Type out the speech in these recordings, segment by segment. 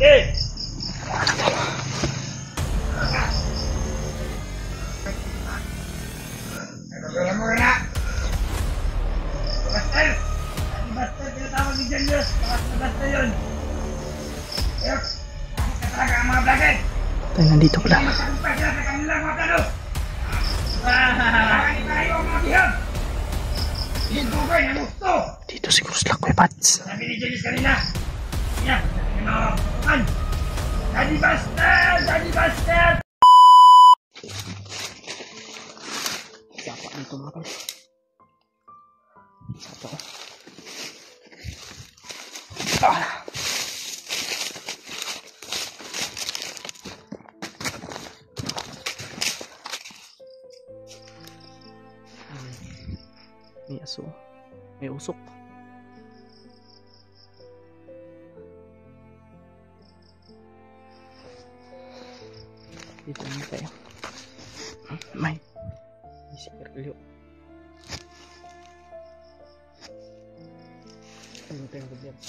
Eh! Kaya mo na! Buster! Ang Buster, tinatawag ni Julius. Bakas na Buster yun. Ayok! Bakit ka talaga ang mga vlogger? Tayo nandito pala. Hindi masakumpay sila sa kanilang mga plano. Baka ni tayo ang mga bihag. Hindugay na gusto. Dito siguro sila Kuya Pads. Sabi ni Julius kanina. Yan, yung mga kapukan. Daddy Buster! Daddy Buster! Sapa dito mga tol. Sapa ko. May aso. May usok. Dito naman tayo. May sigarilyo. Ano tayong gobyerno?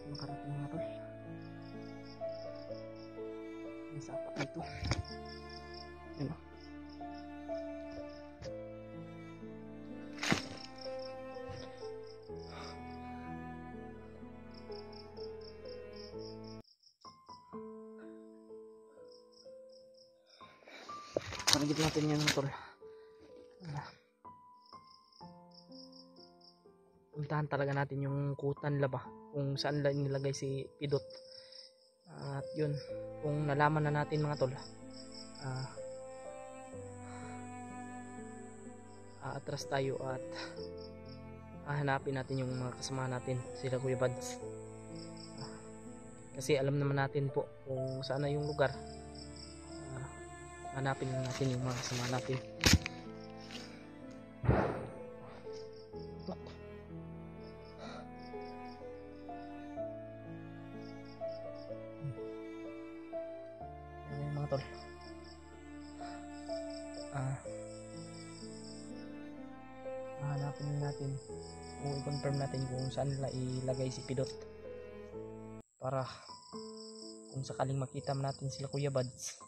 Makarating mga tol. May sapa dito. Yan o. Paragit natin yan tol. Puntahan talaga natin yung kutan laba kung saan lang nilagay si Pidot. At yun, kung nalaman na natin mga tol, atras tayo at hahanapin natin yung mga kasama natin, sila Kuya Buds. Kasi alam naman natin po kung saan na yung lugar. Hanapin natin yung mga kasama natin. Mga tol, hanapin natin o i-confirm natin kung saan nila ilagay si Pidot para kung sakaling makita natin sila Kuya Buds,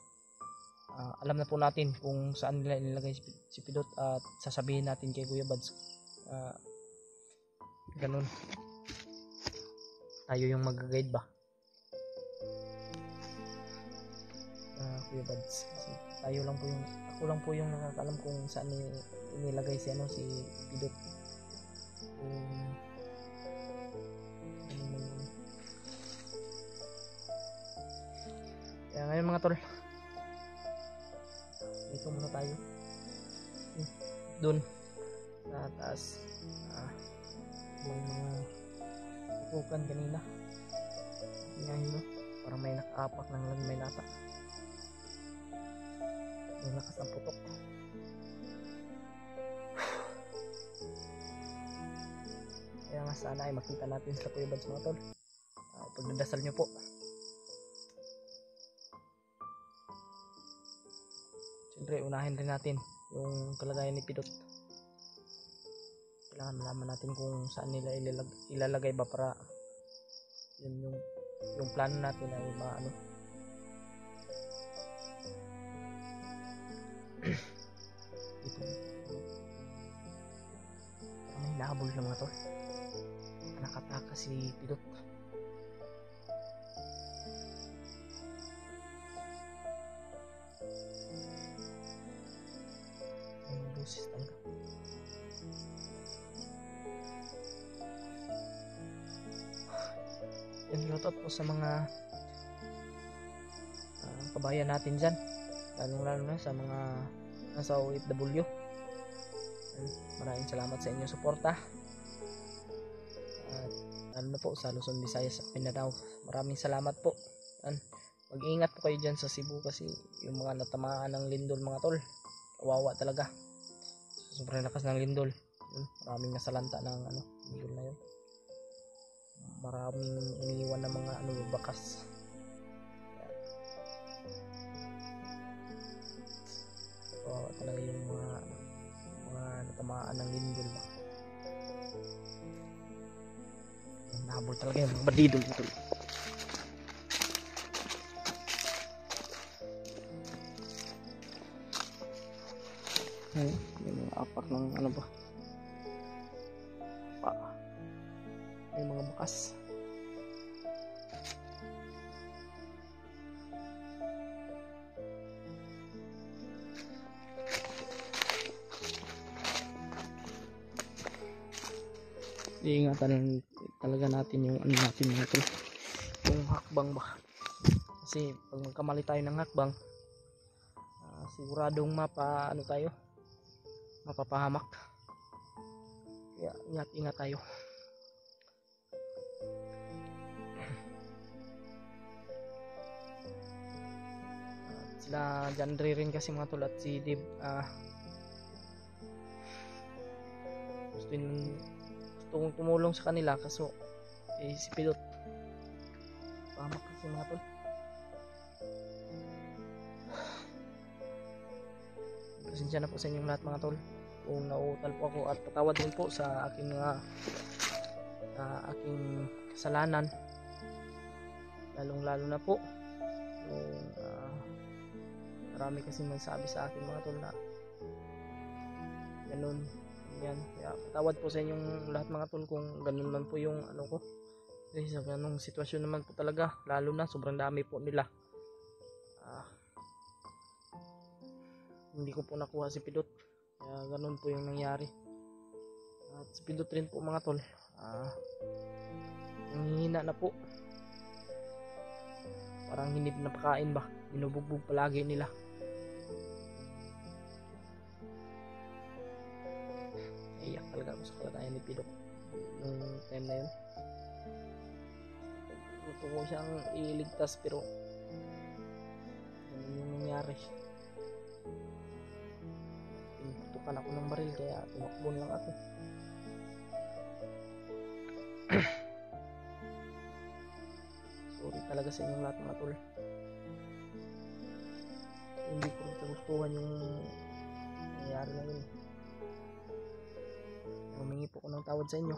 alam na po natin kung saan nila ilagay si Pidot at sasabihin natin kay Kuya Buds. Ganun tayo yung mag-guide ba, Kuya Buds, kasi tayo lang po yung, ako lang po yung nakakalam kung saan inilagay si Pidot. Kaya ngayon mga tol, dito muna tayo dun sa taas. May mga pupukan kanina, tingnan mo, parang may nakaapak ng may nata. Yung lakas ng putok. Kaya nga sana ay makita natin sa Kuya Buds mga tol. Pagdadasal nyo po. Siyempre unahin rin natin yung kalagayan ni Pidot. Kailangan malaman natin kung saan nila ilalagay ba para yun yung plano natin ay maano. Dito may nahabol na mga tol, nakatakot. Kasi Pidot. Ang boses talaga. Yan, shoutout po sa mga kabayan natin dyan, lalo na sa mga nasa OFW. Maraming salamat sa inyong suporta, at lalo na po sa Luzon, Visayas at Mindanao. Maraming salamat po. Mag-iingat po kayo dyan sa Cebu, kasi yung mga natamaan ng lindol mga tol, kawawa talaga. Sobrang lakas ng lindol. Maraming nasalanta ng lindol na yun. Maraming iniwan ng mga bakas. So talaga yung mga natamaan ng lindol ba. Nahabol talaga yung mga bandidol dito. Yung mga apak ng ba, may mga bakas. Iingatan talaga natin yung natin natin, yung hakbang ba, kasi pag magkamali tayo ng hakbang, siguradong mapapahamak. Kaya ingat tayo. Sila Jandre rin kasi mga tol, at si Dib, gusto kong tumulong sa kanila, kaso si Pidot pahamak kasi mga tol. Pasensya na po sa inyong lahat mga tol kung nauutal po ako, at patawad din po sa aking kasalanan, lalong lalo na po yung marami kasi nagsabi sa akin mga tol na ganun yan. Kaya patawad po sa inyong lahat mga tol kung ganun man po yung ko, kasi sa ganung sitwasyon naman po talaga, lalo na sobrang dami po nila. Hindi ko po nakuha si Pidot, kaya ganun po yung nangyari. At si Pidot rin po mga tol, nanghihina na po, parang hindi napakain ba, binubugbog palagi nila. Iyak talaga ako sa kalagayan ni Pidot nung time na yun. Gusto ko siyang iligtas, pero ganun yung nangyari. Pinutukan ako ng baril, kaya tumakbon lang ako. Sorry talaga sa inyong lahat mga tol. Hindi ko nagustuhan yung nangyari na yun. Humingi po ako ng tawad sa inyo.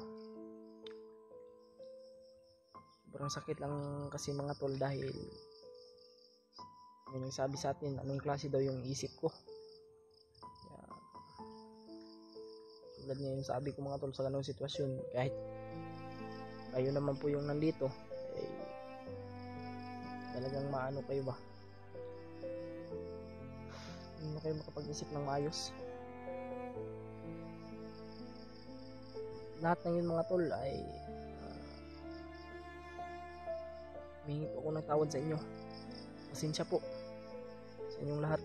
Sobrang sakit lang kasi mga tol, dahil may nagsabi sa atin anong klase daw yung isip ko. Kaya, tulad niya yung sabi ko mga tol, sa ganung sitwasyon, kahit kayo naman po yung nandito, talagang maano kayo ba, hindi na kayo makapag-isip ng maayos. Lahat ng yun mga tol ay humingi po ako ng tawad sa inyo. Pasensya po sa inyong lahat.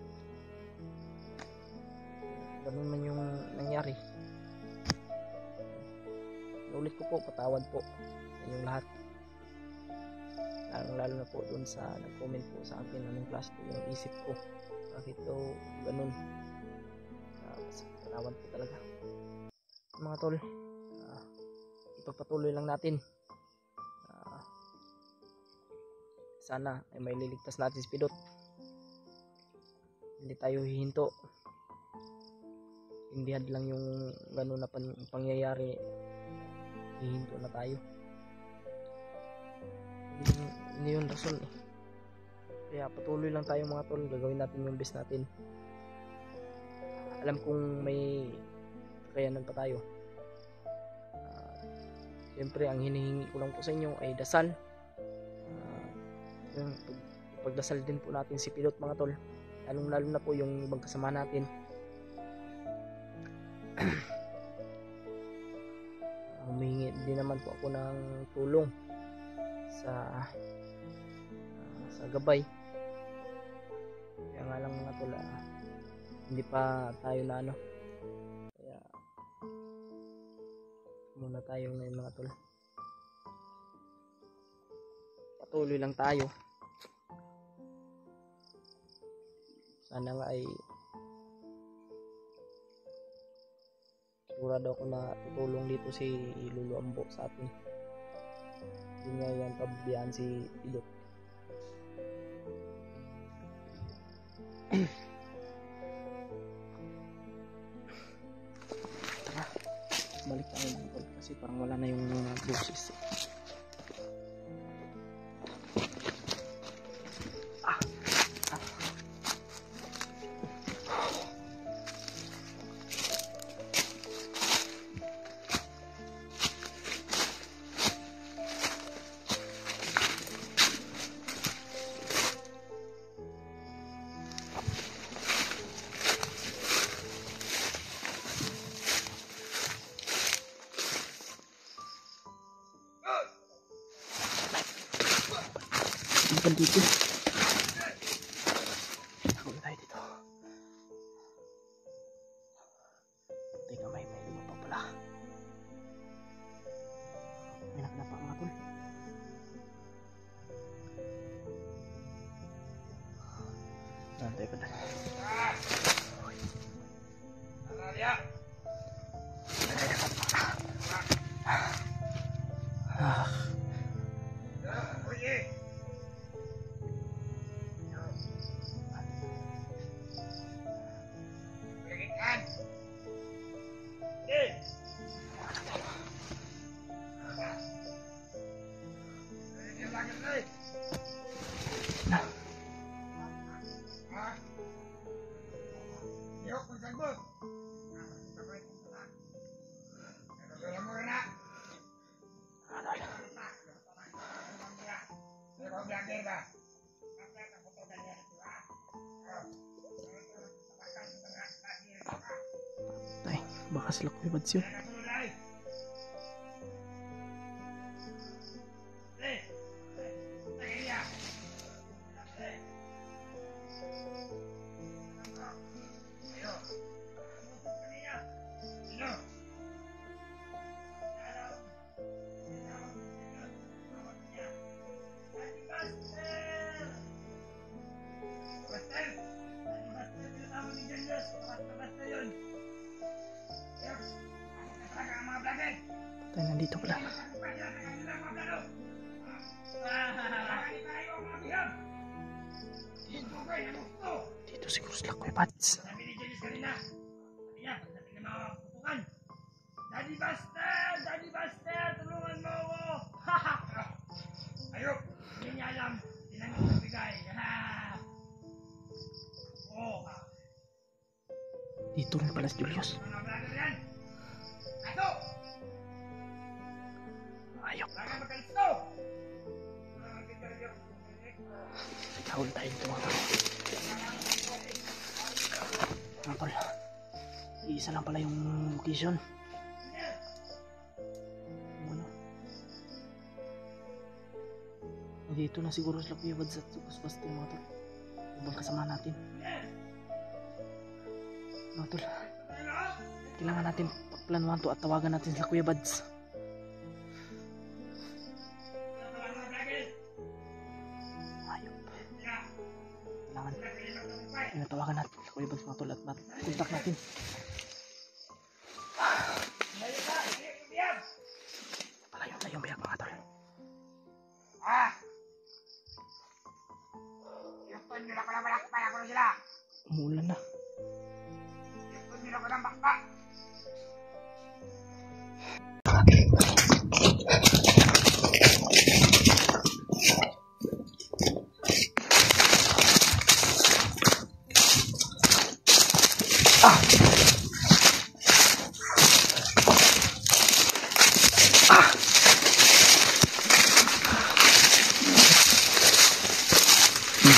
Ganun man yung nangyari. Ulit ko po, patawad po sa inyong lahat. Lalo na po dun sa nag-comment po sa akin anong klase po yung isip ko, bakit daw ganun. Patawad po talaga mga tol. Ipagpatuloy lang natin. Sana ay may liligtas natin si Pidot. Hindi tayo hihinto. Hindi lang yung gano'n na pangyayari, hihinto na tayo. Hindi yun rason eh. Kaya patuloy lang tayo mga tol, gagawin natin yung best natin. Alam kong may kakayanan pa tayo. Siyempre, ang hinihingi ko lang po sa inyo ay dasal. Yung pagdasal din po natin si Pidot mga tol. Lalo na po yung ibang kasama natin. Humingi din naman po ako ng tulong sa gabay. Kaya nga lang mga tol, hindi pa tayo na ano. Kaya muna tayo ngayon mga tol. Patuloy lang tayo. Sana nga ay sigurado ako na tutulong dito si Lolo Ambo sa atin. Hindi niya yan pabayaan si Pidot. Tara, balik tayo mga tol kasi parang wala na yung boses. Dito ako na tayo dito. Teka, may lumapa pala. May nakanapa mga tol. Nantay ko na. Baka sila Kuya Bads yun. Tayo nandito pala. Dito siguro sila Kuya Bads. Daddy Buster, tulungan mo ako. Ayok, hindi niya alam. Tinanong ko bigay. Dito rin pala si Julius. Ayok. Nagkahul tayo dito mga tol. Mga tol, isa lang pala yung location. Ano? Dito na siguro sila Kuya Bads at Buster mga tol. Ibang kasama natin. Mga tol, kailangan natin pagplanuhan to at tawagan natin sila Kuya Bads. Ayop. Kailangan natawagan natin sila Kuya Bads mga tol at kontak natin. Palayo na yung biyak mga tol. Umuulan na.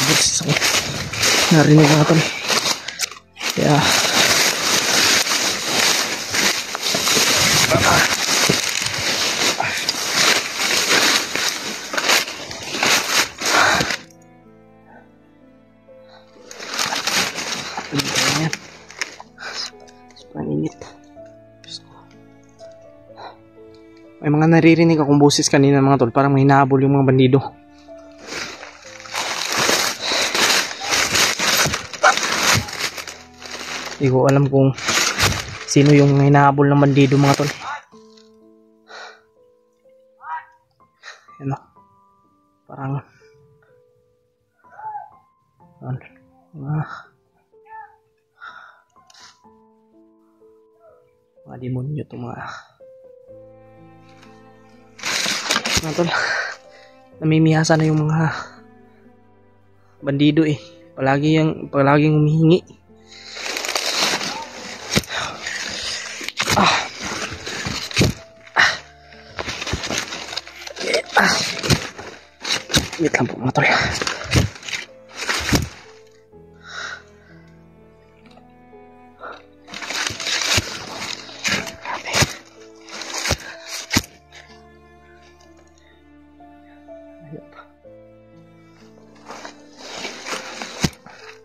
boses ako. Narinig mga tol. Kaya ayan. Sobrang init. May mga naririnig akong boses kanina mga tol. Parang may hinahabol yung mga bandido. Hindi ko alam kung sino yung hinahabol ng bandido mga tol. Ano? Parang mga demonyo to mga tol. Namimihasa na yung mga bandido eh. Palaging humihingi. Wait lang po mga tol.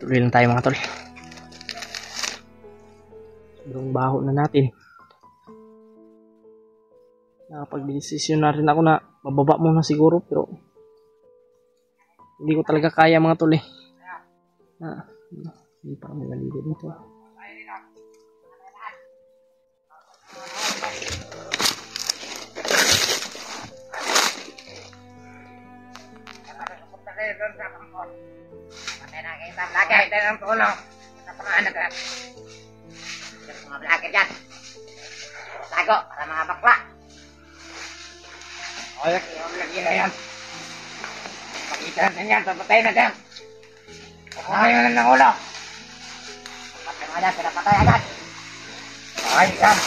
Tuloy lang tayo mga tol. Sobrang baho na natin. Nakapag-desisyon na rin ako na mababa muna siguro, pero hindi ko talaga kaya mga tol eh. Hindi pa kami naligo dito. Lagay tayo ng tulong sa mga anak yan. Mga vlogger dyan. Tago para mga bakla. O yan, yung lagyan na yan. Pakita natin yan, papatay na yan. Kukuhain mo lang ng ulo. Patay mo yan, pinapatay agad. Okay, yan.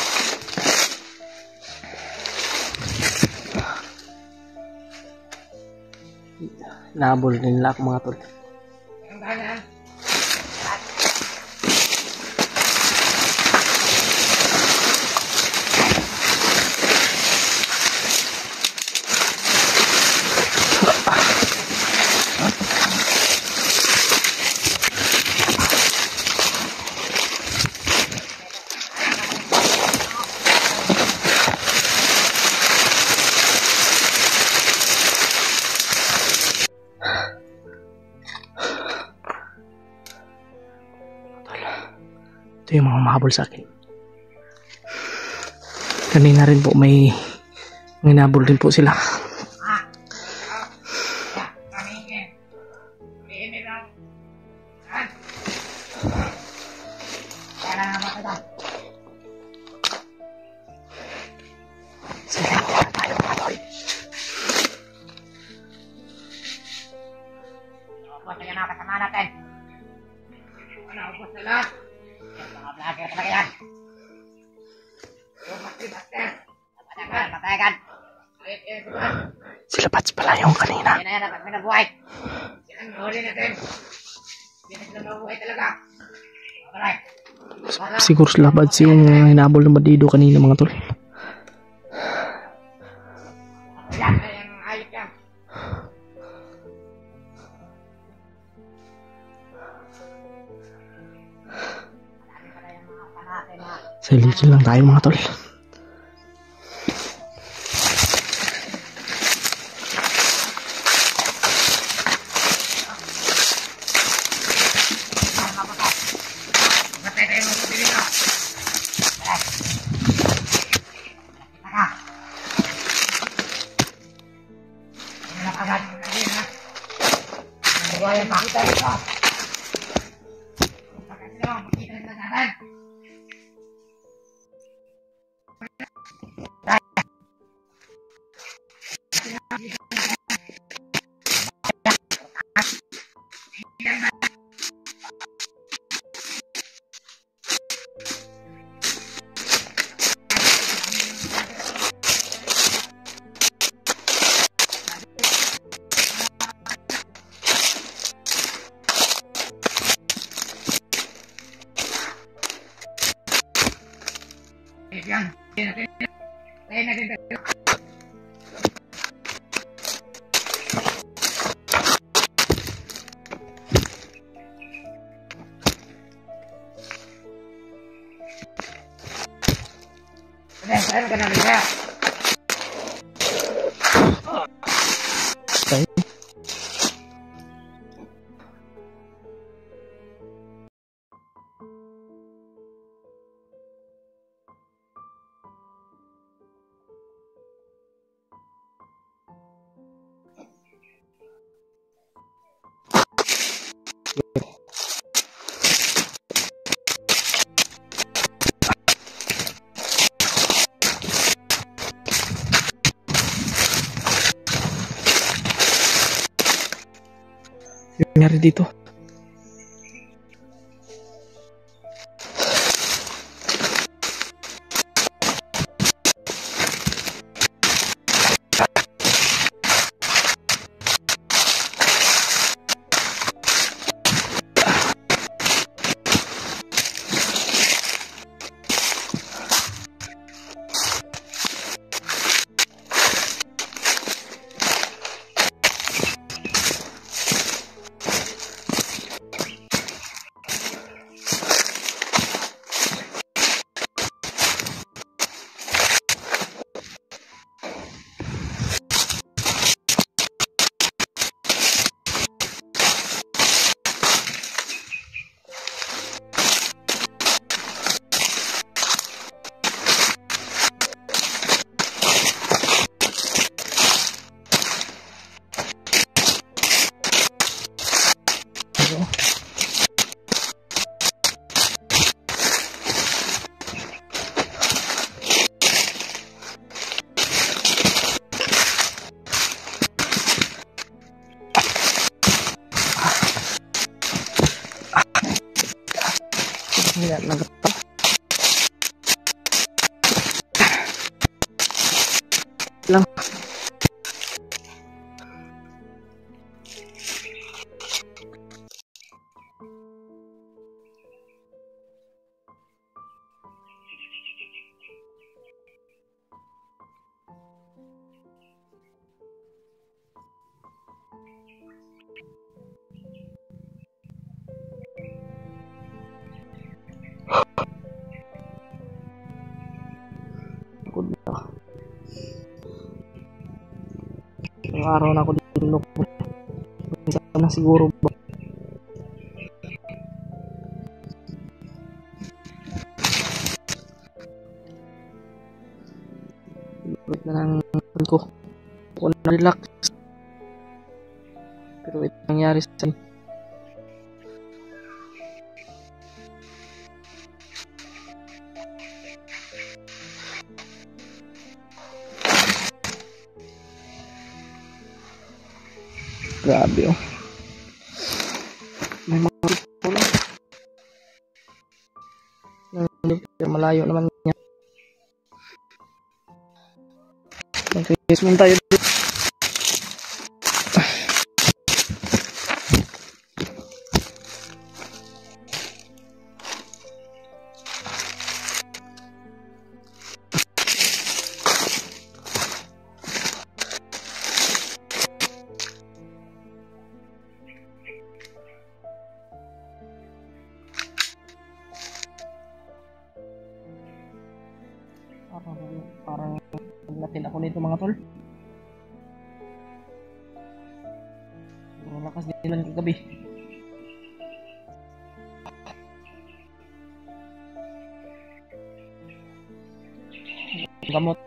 Nahabol din nila ako mga tol. Ang bahan. Ito yung mga mahabol sa akin. Kanina rin po may hinabol din po sila. Silent lang tayo mga tol. Ubus na yung mga kasama natin. Ubus na lahat. Mga vlogger talaga yan. Patayagan. Sila Bats pala yung kanina. Yan na yan, dapat may nabuhay. Yan ang huli natin. Hindi na sila mabuhay talaga. Okay. Siguro sila Bats yung hinabol ng bandido kanina mga tol. Yan, yan, ayos yan. Silent lang tayo mga tol. Saan ka na bisa? Tay. Yung nangyari dito. Hindi na lang. Pagod na. Ilang araw na ako dito. Isa na siguro ba? Wait na lang ko. Ako na relax. Pero ito nangyari sa akin. Grabe oh. May mga pula. Malayo naman niya. Mag-basement tayo dito. Parang natin ako nito mga tol. Malakas din lang kagabi. Gamot.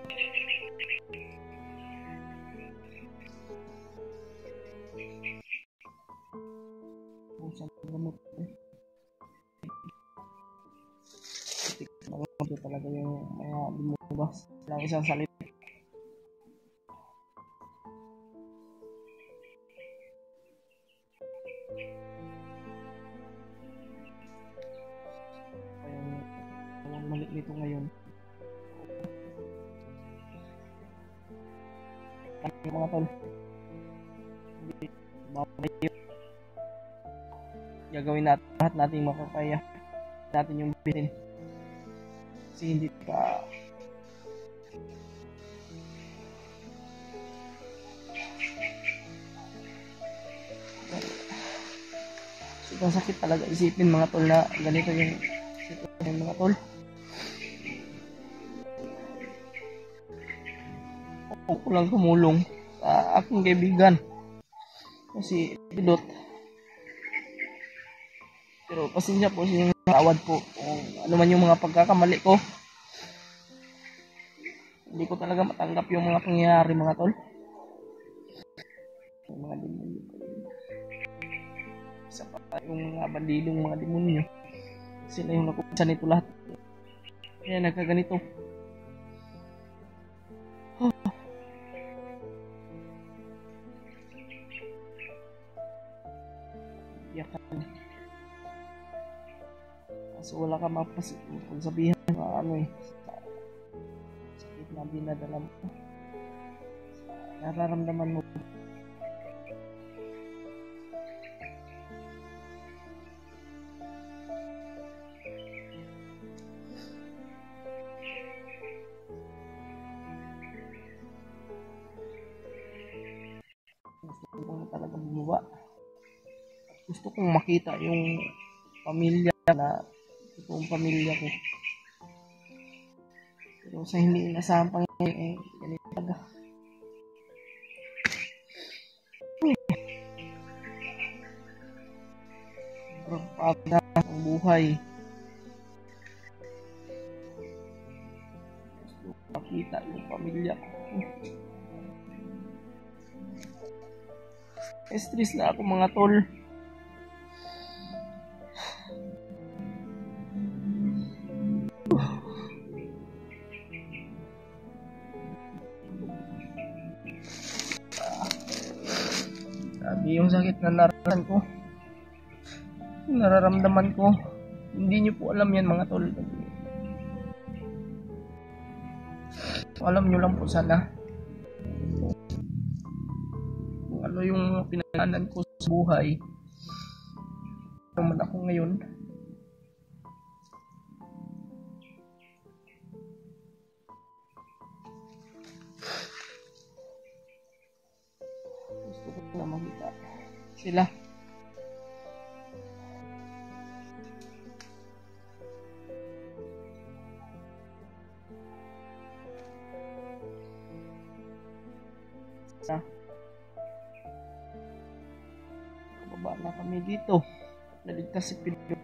Gamot. Ito talaga yung mga lumabas lang isang salita. Ang mali nito ngayon. Kaya mga tol, gagawin natin lahat nating makakaya natin yung bitin. Kasi hindi ka sobrang sakit talaga isipin mga tol na ganito yung sitwasyon mga tol. Ako lang tumulong sa aking kaibigan. Kasi Pidot. Pero pasensya po sa inyong tawad po kung ano man yung mga pagkakamali ko. Hindi ko talaga matanggap yung mga pangyayari mga tol. Yung mga demonyo. Isa pa yung mga bandidong mga demonyo. Sila yung nakukusa nito lahat. Kaya nagkaganito. Iyakan. Kaso wala ka mapagsabihan na ano eh. Sakit na dinadala mo. Nararamdaman mo. Gusto ko na talaga bumaba. Gusto kong makita yung pamilya na totoong pamilya ko. Pero sa hindi inasahang pangyayari, ganito talaga. Sobrang pagod ang buhay. Gusto kong makita yung pamilya ko. Stress na ako mga tol. Sabi yung sakit na nararamdaman ko. Hindi nyo po alam yan mga tol. Alam nyo lang po sana kung ano yung pinagdaanan ko sa buhay. Naman ako ngayon. Gusto ko na makita sila. Kababa na kami dito. Naligtas si Pidot.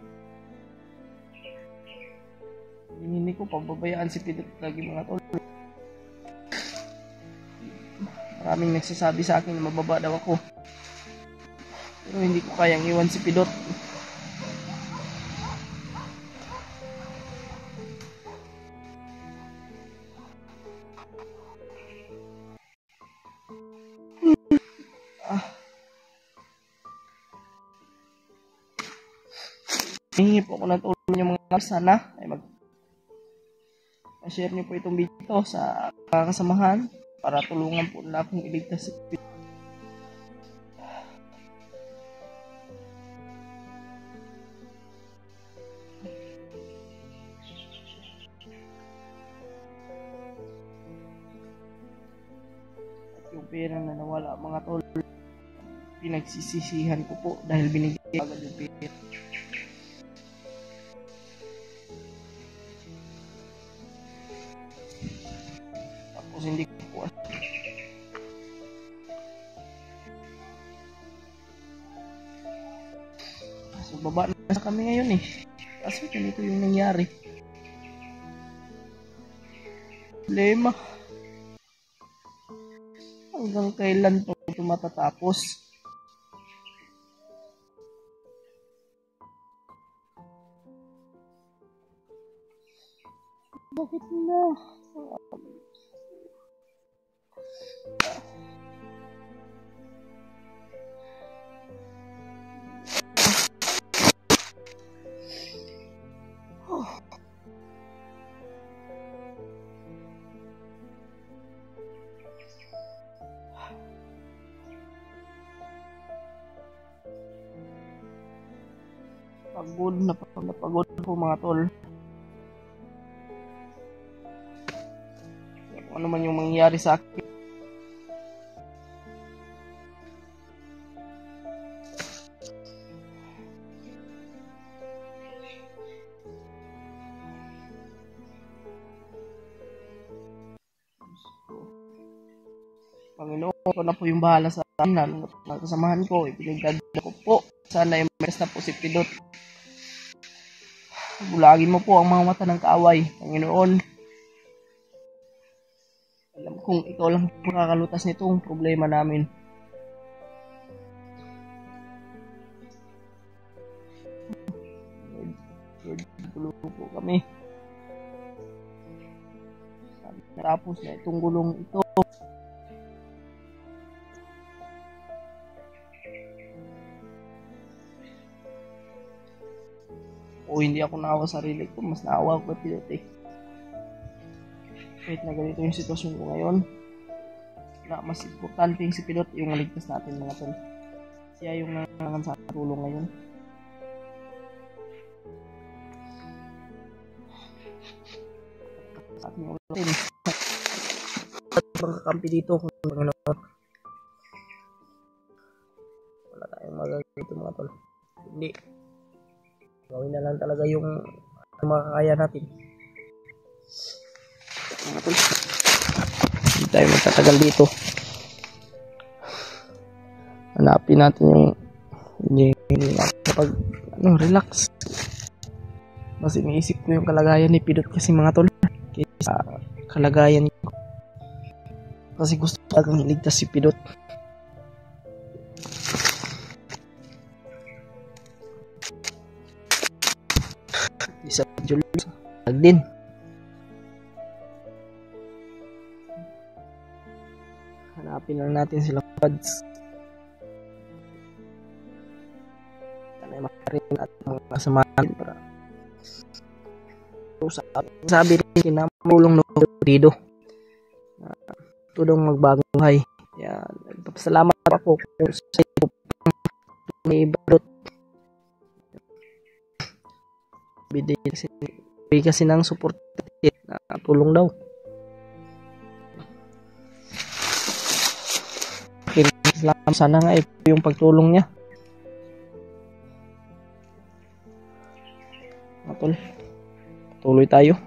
Hindi ko pababayaan si Pidot lagi mga tol. Maraming nagsasabi sa akin na mababa daw ako. Pero hindi ko kayang iwan si Pidot. Hihingi po ako ng tulong yung mga sana ay share niyo po itong video sa mga kasamahan para tulungan po na akong iligtas si Pidot. At yung pera na nawala mga tol, pinagsisisihan ko po dahil binigay agad yung pera. Tapos hindi ko po so baba na kami ngayon eh. Kaso ganito yung nangyari. Problema. Hanggang kailan po ito matatapos? Bakit na? Pagod na pagod po mga tol. Kung ano man yung mangyayari sa akin. Panginoon, ako na po yung bahala sa amin, lalo na mga kasamahan ko. Ipinagdadala ko po. Sana yung may na po si Pidot. Bulagin mo po ang mga mata ng kaaway, Panginoon. Alam kong ikaw lang makakalutas nitong problema namin. Lord, tulungan po kami. Tapos na itong gulong ito. O hindi ako naawa sa sarili ko, mas naawa ko kay Pidot eh. Kahit na ganito yung sitwasyon ko ngayon, na mas importante yung si Pidot yung maligtas natin mga tol. Siya yung nangangan sa tulong ngayon. Sa ating ulitin. Bang kakampi dito kung Panginoon. Wala tayong magagawin ito mga tol. Hindi. Gawin na lang talaga yung makakaya natin. Mga tol. Hindi tayo magtatagal dito. Hanapin natin yung hindi kapag relax. Mas iniisip ko yung kalagayan ni Pidot kasi mga tol. Kaysa kalagayan niya. Kasi gusto talagang iligtas si Pidot. Isa Julius din. Hanapin lang natin sila pads. Sana makarin at mga kasamahan para sabi rin na mulong no dito. Tulong magbagong buhay. Yan. Nagpapasalamat ako sa iyo ni Pidot. Bigay kasi ng support na tulong daw. Salamat sana nga ito yung pagtulong niya. Matol. Tuloy tayo.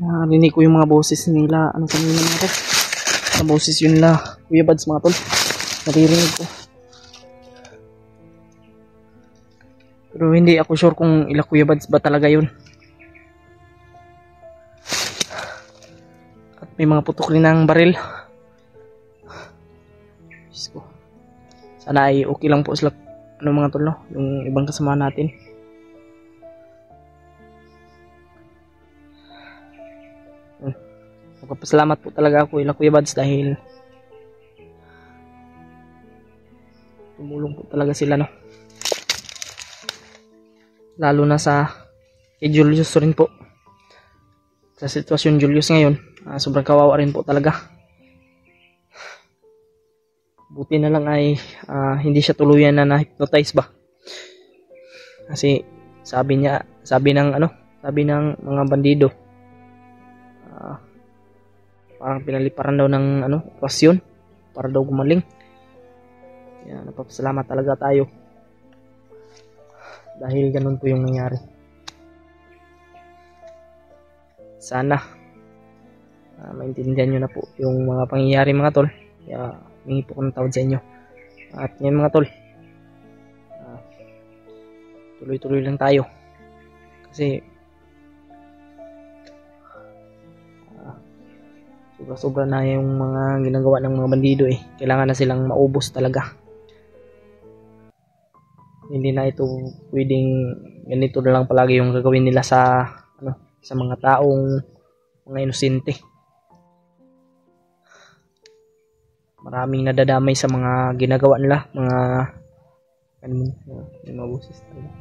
Narinig ko yung mga boses nila. Ano kanina mga tol? Mga boses yun la. Kuya Bads mga tol. Naririnig ko. Pero hindi ako sure kung ila Kuya Bads ba talaga yun. At may mga putok rin ng baril. Diyos ko. Sana ay okay lang po sila. Ano mga tol no? Yung ibang kasama natin. Magpapasalamat po talaga ako ila Kuya Bads dahil tumulong po talaga sila no. Lalo na sa kay Julius rin po. Sa sitwasyon Julius ngayon, sobrang kawawa rin po talaga. Buti na lang ay hindi siya tuluyan na na-hypnotize ba. Kasi sabi ng mga bandido, parang pinaliparan daw ng operasyon para daw gumaling. Kaya napapasalamat talaga tayo dahil ganun po yung nangyari. Sana maintindihan nyo na po yung mga pangyayari mga tol. Kaya hingi po ko ng tawad sa inyo. At ngayon mga tol, tuloy-tuloy lang tayo. Kasi sobra-sobra na yung mga ginagawa ng mga bandido eh. Kailangan na silang maubos talaga. Hindi na ito pwedeng ganito na lang palagi yung gagawin nila sa mga taong mga inosente. Maraming nadadamay sa mga ginagawa nila, may mabusis talaga.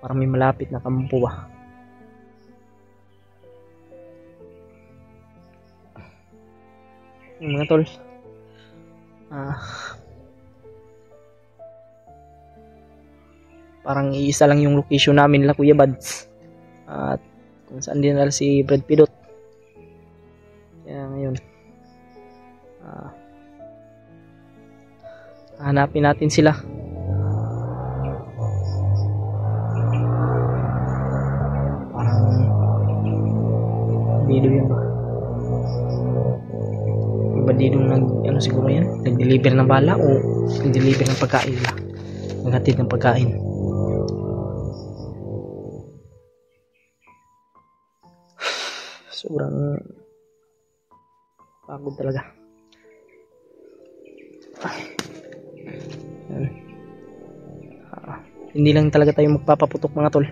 Parang may malapit na kampo ba. Mga tol, parang iisa lang yung location namin la Kuya Bads, at kung saan din na si Brad Pidot. Kaya ngayon hanapin natin sila. Parang video yan ba? Bandidong siguro yan, nag-deliver ng bala o nag-deliver ng pagkain nila, naghatid ng pagkain. Sobrang pagod talaga. Hindi lang talaga tayo magpapaputok mga tol,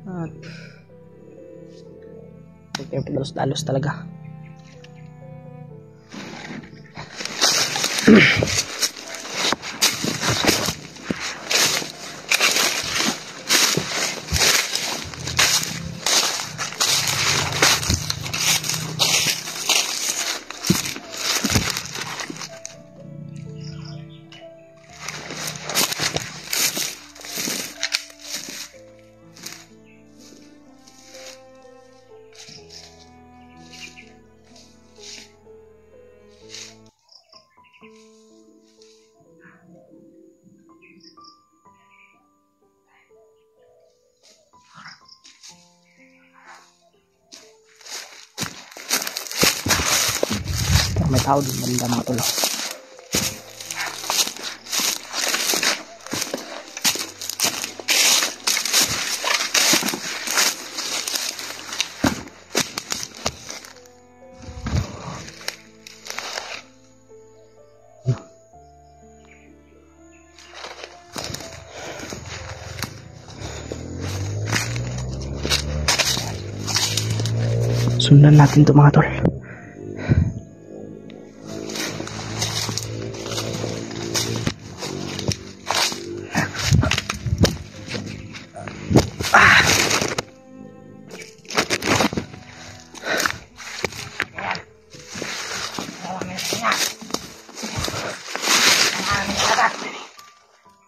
at huwag tayong padalos-dalos talaga. May tao din banda mga tol. Sundan natin to mga tol.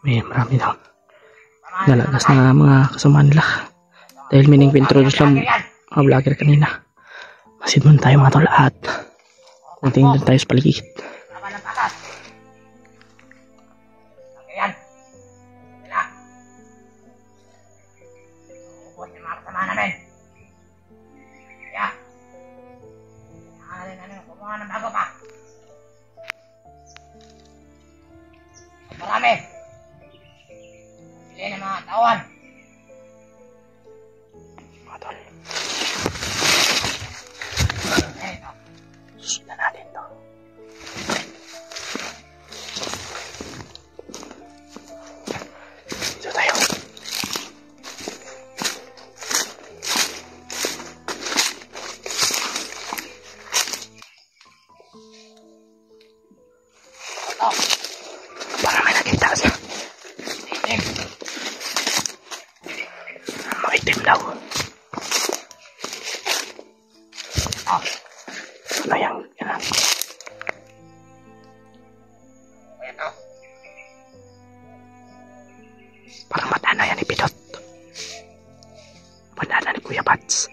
May marami daw nalagas na mga kasama nila dahil may nag-introduce lang mga vlogger kanina. Masid muna tayo mga tol at tingin tayo sa paligid. Marami. Pili ng mga tawan. Mga tol, Ito. susundan natin to. Dito tayo. Ito. Para may nakita siya. Itim. itim daw. Oh, Ano yan? Yan. ayan to. Parang madana yan ni Pidot. Madana ni Kuya Bats.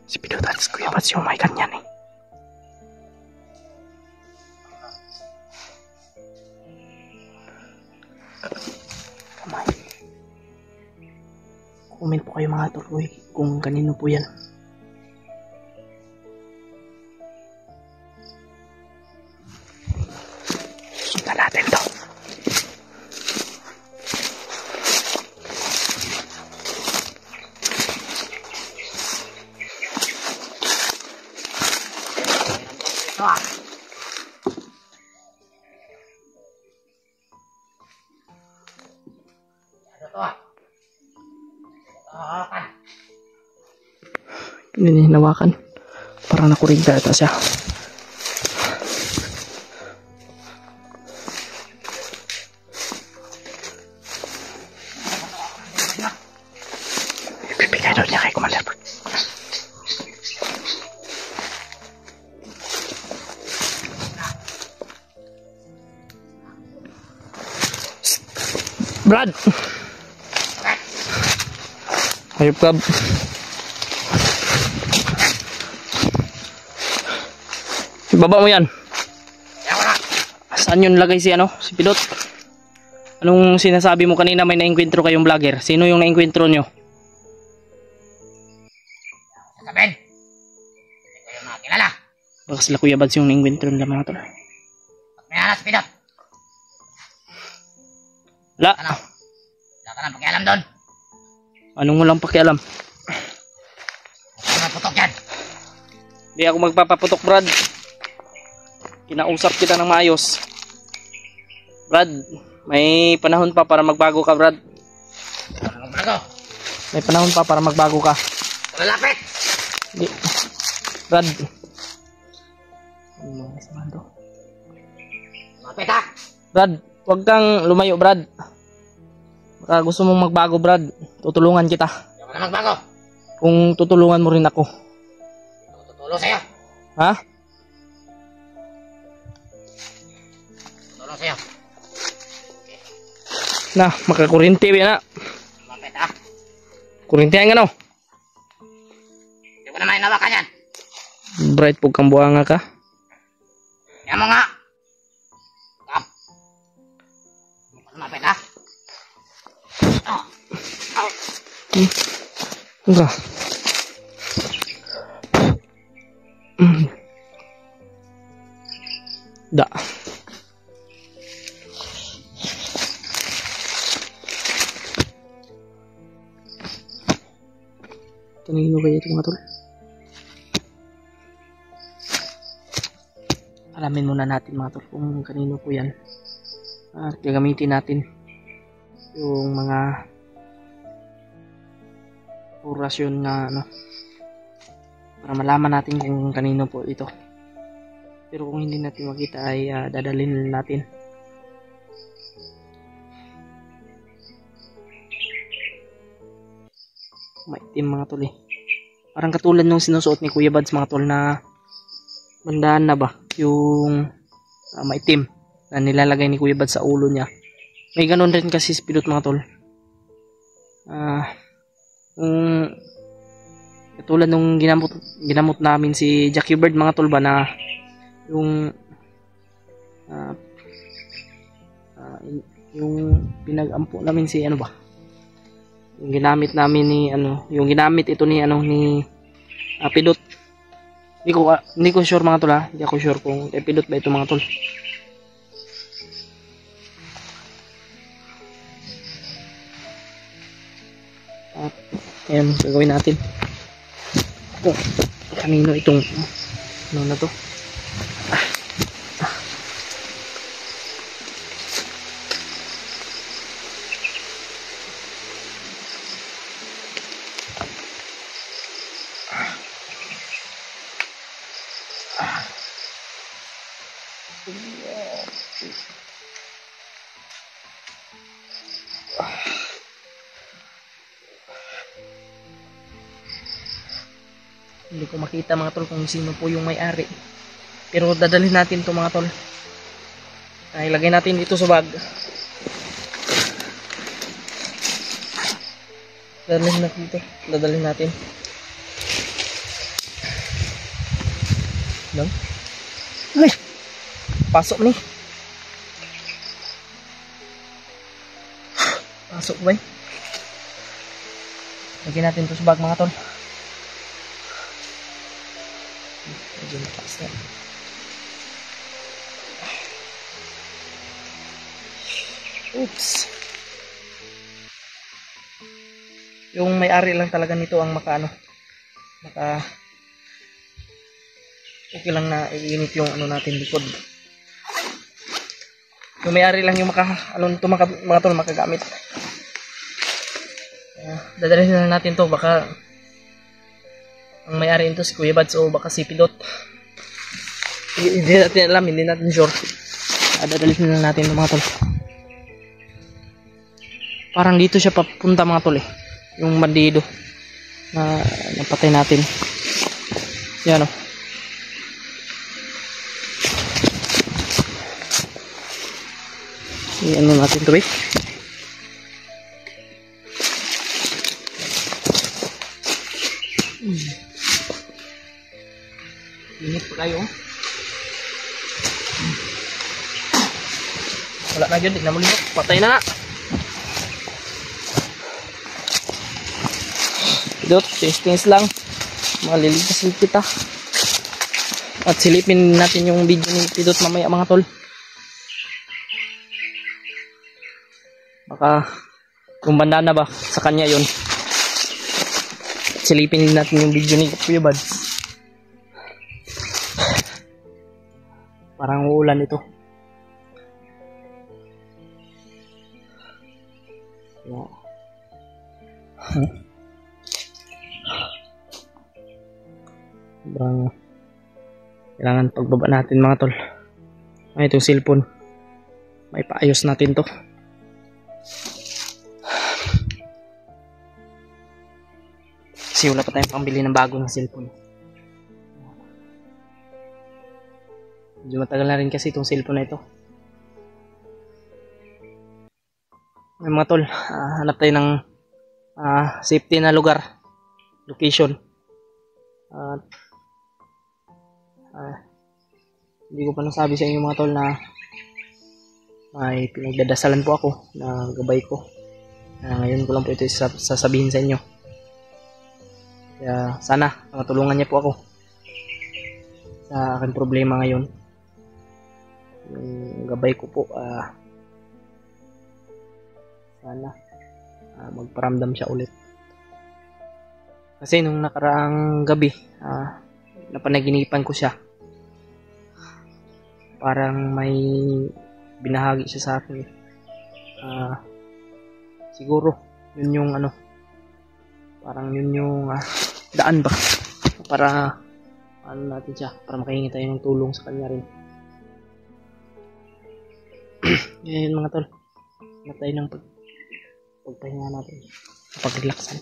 Si Pidot at si Kuya Bats yung may ganyan eh. Kamay. Comment po kayo mga tol kung kanino po yan. Sundan natin to. Ito ah. Ano to ah? Kan. Hindi hinawakan. Parang nakurigda ata siya. Ibibigay daw niya kay Commander Bird. Brad! Hayop ka. Ibaba mo yan. Kaya ko na. Saan yun lagay si si Pidot? Anong sinasabi mo kanina may nainkwentro kayong vlogger? Sino yung nainkwentro nyo? Sasabihin. Hindi ko yung makakilala. Baka sila Kuya Bads yung nainkwentro nila mga tol. Pag may alas, Pidot. Wala. Ano? Wala ka nang pakialam doon. Anong walang pakialam? Huwag ka maputok yan. Di ako magpapaputok, Brad. Kinausap kita ng maayos. Brad, may panahon pa para magbago ka, Brad. Ano magbago? May panahon pa para magbago ka. Lalapit. Di. Brad. Lumapit ha. Brad, huwag kang lumayo, Brad. Baka gusto mong magbago, Brad. Tutulungan kita. Hindi ko na magbago. Kung tutulungan mo rin ako. Tutulong sa'yo. Ha? Tutulong sa'yo. Na, makakurinti ba na? Lumapit ha. Kurintihan ka no? Hindi ko na mainawakan yan. Bright pug kang buanga ka. Yan mo nga. Kap. Lumapit ha. Oh. Oh. Enggak. Da. Kanino kaya ito mga tol? Alamin muna natin mga tol kung kanino po yan. At gagamitin natin yung mga orasyon na para malaman natin kung kanino po ito. Pero kung hindi natin makita ay dadalhin natin. Maitim mga tol eh. Parang katulad nung sinusuot ni Kuya Bads mga tol na bandaan na ba? Yung maitim na nilalagay ni Kuya Bads sa ulo niya. May ganun rin kasi si Pidot mga tol. Katulad nung ginamot namin si Jackie Bird mga tol ba na yung pinag-ampo namin si ano ba? Yung ginamit namin ni yung ginamit ito ni ni Pidot. Hindi ko sure mga tol ha. Hindi ako sure kung Pidot ba ito mga tol. At ayan, gagawin natin. Kung kanino itong na to. Hindi ko makita mga tol kung sino po yung may-ari. Pero dadalhin natin to mga tol. Ilagay natin dito sa bag. Dadalhin natin ito. Dadalhin natin. Lang. Ay! Pasok ni. Pasok ba? Lagyan natin ito sa bag mga tol. Medyo mataas na. Oops. Yung may-ari lang talaga nito ang maka okay lang na iinit yung ano natin likod. Yung may-ari lang yung mga tol makagamit. Dadalhin na natin to, baka ang may-ari nito si Kuya Bads o baka si Pidot. Hindi natin alam, hindi natin sure. Dadalhin na natin mga tol. Parang dito siya papunta mga tol yung bandido na napatay natin. Yan o. Ano natin to Init pa kayo. Wala na yun, di na muli. Patay na. Pidot, testings lang. Maliligtas kita. At silipin natin yung video ni Pidot mamaya mga tol. Baka kumbanda na ba sa kanya yun. At silipin natin yung video ni Kuya Bads. Parang uulan ito. Kailangan pagbaba natin mga tol. Ay, itong cellphone. May paayos natin to. Kasi wala pa tayong pambili ng bagong cellphone. Medyo matagal na rin kasi itong cellphone na ito. Ay, mga tol, hanap tayo ng safety na lugar, location. Hindi ko pa nasabi sa inyo mga tol na may pinagdadasalan po ako na gabay ko. Ngayon ko lang po ito sasabihin sa inyo. Kaya sana matulungan niya po ako sa aking problema ngayon. Yung gabay ko po, sana magparamdam siya ulit. Kasi nung nakaraang gabi, napanaginipan ko siya. Parang may binahagi siya sa akin. Siguro yun yung parang yun yung daan ba para natin siya, para makahingi tayo ng tulong sa kanya rin. Ngayon mga tol, na tayo ng pagpahinga natin, pag-relaxan.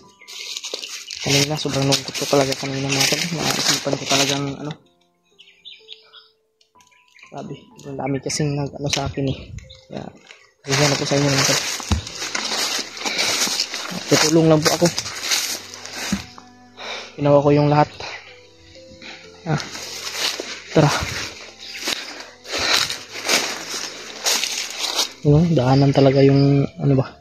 Kanina sobrang lungkot ko talaga kanina mga tol. Naisipan ko talagang sabi, ang dami kasing sa akin Kaya bigyan ako sa inyo mga tol. Tutulong lang po ako. Ginawa ko yung lahat. Tara. Daanan talaga yung ba